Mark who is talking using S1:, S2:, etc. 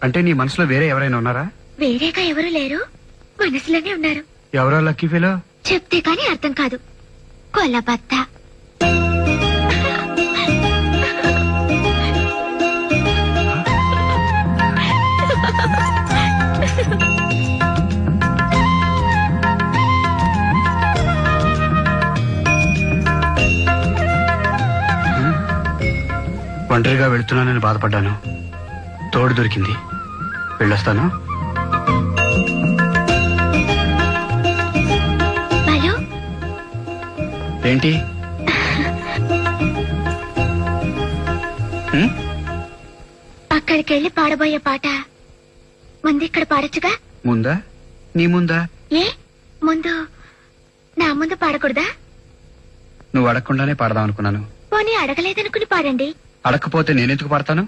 S1: అంటే నీ మనసులో వేరే ఎవరైనా ఉన్నారా?
S2: వేరేగా ఎవరు లేరు, మనసులోనే ఉన్నారు.
S1: ఎవరో లక్కీ ఫీలో?
S2: చెప్తే కానీ అర్థం కాదు. కొల్లబత్త.
S1: ఒంటరిగా వెళుతున్నానని బాధపడ్డాను. తోడు దొరికింది. వెళ్ళొస్తాను.
S2: బాలు,
S1: ఏంటి?
S2: అక్కడికెళ్ళి పాడబోయే పాట ముందు ఇక్కడ పాడొచ్చుగా.
S1: ముందా? నీ ముందా?
S2: ఏ ముందు? నా ముందు పాడకూడదా?
S1: నువ్వు అడగకుండానే పాడదాం అనుకున్నాను.
S2: పోనీ అడగలేదనుకుని పాడండి.
S1: అడగకపోతే నేనెందుకు పాడతాను?